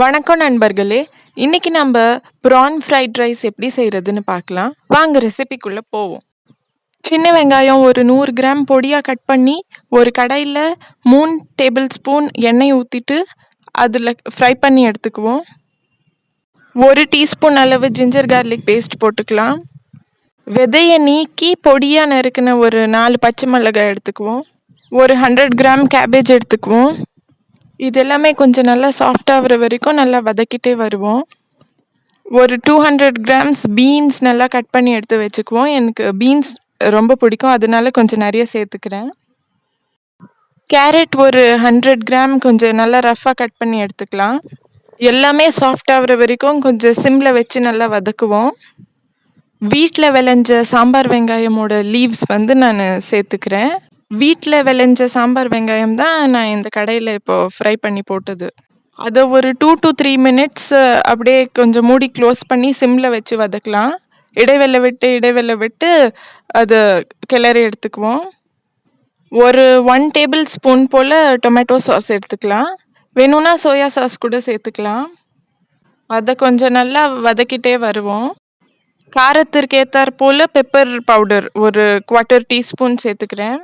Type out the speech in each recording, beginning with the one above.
வணக்கம் நண்பர்களே. இன்னைக்கு நம்ம ப்ரான் ஃப்ரைட் ரைஸ் எப்படி செய்யறதுன்னு பார்க்கலாம். வாங்க ரெசிபிக்குள்ள போவோம். சின்ன வெங்காயம் ஒரு 100 கிராம் பொடியா கட் பண்ணி ஒரு கடாயில 3 டேபிள் ஸ்பூன் எண்ணெய் ஊற்றிட்டு அதில் ஃப்ரை பண்ணி எடுத்துக்குவோம். 1 டீஸ்பூன் அளவு ஜிஞ்சர் கார்லிக் பேஸ்ட் போட்டுக்கலாம். விதையை நீக்கி பொடியாக நறுக்கின ஒரு 4 பச்சை மிளகாய் எடுத்துக்குவோம். ஒரு 100 கிராம் கேபேஜ் எடுத்துக்குவோம். இது எல்லாமே கொஞ்சம் நல்லா சாஃப்டாகிற வரைக்கும் நல்லா வதக்கிட்டே வருவோம். ஒரு 200 கிராம்ஸ் பீன்ஸ் நல்லா கட் பண்ணி எடுத்து வச்சுக்குவோம். எனக்கு பீன்ஸ் ரொம்ப பிடிக்கும், அதனால கொஞ்சம் நிறைய சேர்த்துக்கிறேன். கேரட் ஒரு 100 கிராம் கொஞ்சம் நல்லா ரஃப்பாக கட் பண்ணி எடுத்துக்கலாம். எல்லாமே சாஃப்டாகிற வரைக்கும் கொஞ்சம் சிம்மில் வச்சு நல்லா வதக்குவோம். வீட்டில் விளைஞ்ச சாம்பார் வெங்காயமோட லீவ்ஸ் நான் சேர்த்துக்கிறேன். வீட்டில் விளைஞ்ச சாம்பார் வெங்காயம் தான் நான் இந்த கடையில் இப்போது ஃப்ரை பண்ணி போட்டது. அதை ஒரு 2 to 3 மினிட்ஸ் அப்படியே கொஞ்சம் மூடி க்ளோஸ் பண்ணி சிம்மில் வச்சு வதக்கலாம். இடைவெளை விட்டு அதை கிளறி எடுத்துக்குவோம். ஒரு 1 டேபிள் ஸ்பூன் போல் டொமேட்டோ சாஸ் எடுத்துக்கலாம். வேணும்னா சோயா சாஸ் கூட சேர்த்துக்கலாம். அதை கொஞ்சம் நல்லா வதக்கிட்டே வருவோம். காரத்திற்கு ஏற்றாற் போல் பெப்பர் பவுடர் ஒரு 1/4 டீஸ்பூன் சேர்த்துக்கிறேன்.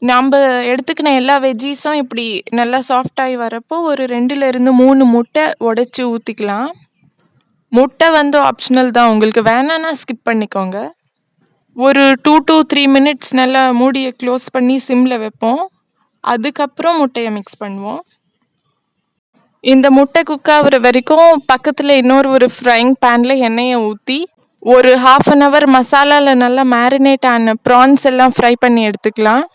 நம்ம எடுத்துக்கின எல்லா வெஜ்ஜீஸும் இப்படி நல்லா சாஃப்டாகி வரப்போ ஒரு 2லேருந்து 3 முட்டை உடைச்சி ஊற்றிக்கலாம். முட்டை ஆப்ஷனல் தான், உங்களுக்கு வேணான்னா ஸ்கிப் பண்ணிக்கோங்க. ஒரு 2 to 3 மினிட்ஸ் நல்லா மூடியை க்ளோஸ் பண்ணி சிம்மில் வைப்போம். அதுக்கப்புறம் முட்டையை மிக்ஸ் பண்ணுவோம். இந்த முட்டை குக் ஆகுற வரைக்கும் பக்கத்தில் ஒரு ஃப்ரைங் பேனில் எண்ணெயை ஊற்றி ஒரு 1/2 hour மசாலாவில் நல்லா மேரினேட் ஆன ப்ரான்ஸ் எல்லாம் ஃப்ரை பண்ணி எடுத்துக்கலாம்.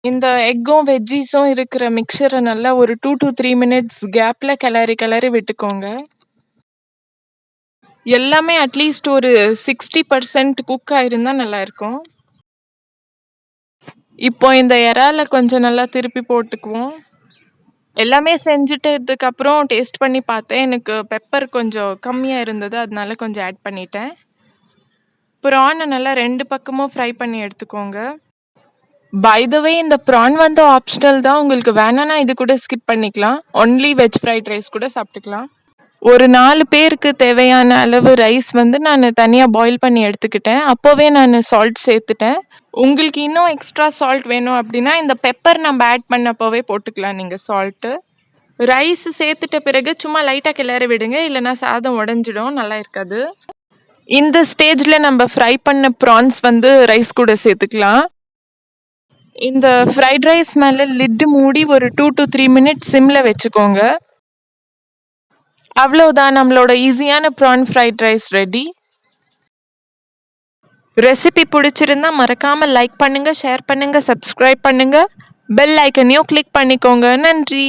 இந்த எக்கும் வெஜ்ஜீஸும் இருக்கிற மிக்சரை நல்லா ஒரு 2 to 3 மினிட்ஸ் கேப்பில் கிளறி விட்டுக்கோங்க. எல்லாமே அட்லீஸ்ட் ஒரு 60% குக் ஆயிருந்தால் நல்லாயிருக்கும். இப்போ இந்த இறால கொஞ்சம் நல்லா திருப்பி போட்டுக்குவோம். எல்லாமே செஞ்சுட்டதுக்கப்புறம் டேஸ்ட் பண்ணி பார்த்தேன். எனக்கு பெப்பர் கொஞ்சம் கம்மியாக இருந்தது, அதனால கொஞ்சம் ஆட் பண்ணிட்டேன். ப்ரானை நல்லா 2 பக்கமும் ஃப்ரை பண்ணி எடுத்துக்கோங்க. பை த வே, இந்த ப்ரான் ஆப்ஷனல் தான், உங்களுக்கு வேணான்னா இது கூட ஸ்கிப் பண்ணிக்கலாம். ஒன்லி வெஜ் ஃப்ரைட் ரைஸ் கூட சாப்பிட்டுக்கலாம். ஒரு 4 பேருக்கு தேவையான அளவு ரைஸ் நான் தனியாக பாயில் பண்ணி எடுத்துக்கிட்டேன். அப்போவே நான் சால்ட் சேர்த்துட்டேன். உங்களுக்கு இன்னும் எக்ஸ்ட்ரா சால்ட் வேணும் அப்படின்னா இந்த பெப்பர் நம்ம ஆட் பண்ணப்போவே போட்டுக்கலாம் நீங்கள் சால்ட்டு. ரைஸ் சேர்த்துட்ட பிறகு சும்மா லைட்டாக கிளறி விடுங்க, இல்லைன்னா சாதம் உடஞ்சிடும், நல்லா இருக்காது. இந்த ஸ்டேஜில் நம்ம ஃப்ரை பண்ண ப்ரான்ஸ் ரைஸ் கூட சேர்த்துக்கலாம். இந்த ஃப்ரைட் ரைஸ் மேலே லிட்டு மூடி ஒரு 2 to 3 மினிட்ஸ் சிம்மில் வச்சுக்கோங்க. அவ்வளோதான், நம்மளோட ஈஸியான PRAN fried rice ready. Recipe பிடிச்சிருந்தா மறக்காமல் லைக் பண்ணுங்கள், ஷேர் பண்ணுங்கள், சப்ஸ்கிரைப் பண்ணுங்கள், பெல் ஐக்கனையும் கிளிக் பண்ணிக்கோங்க. நன்றி.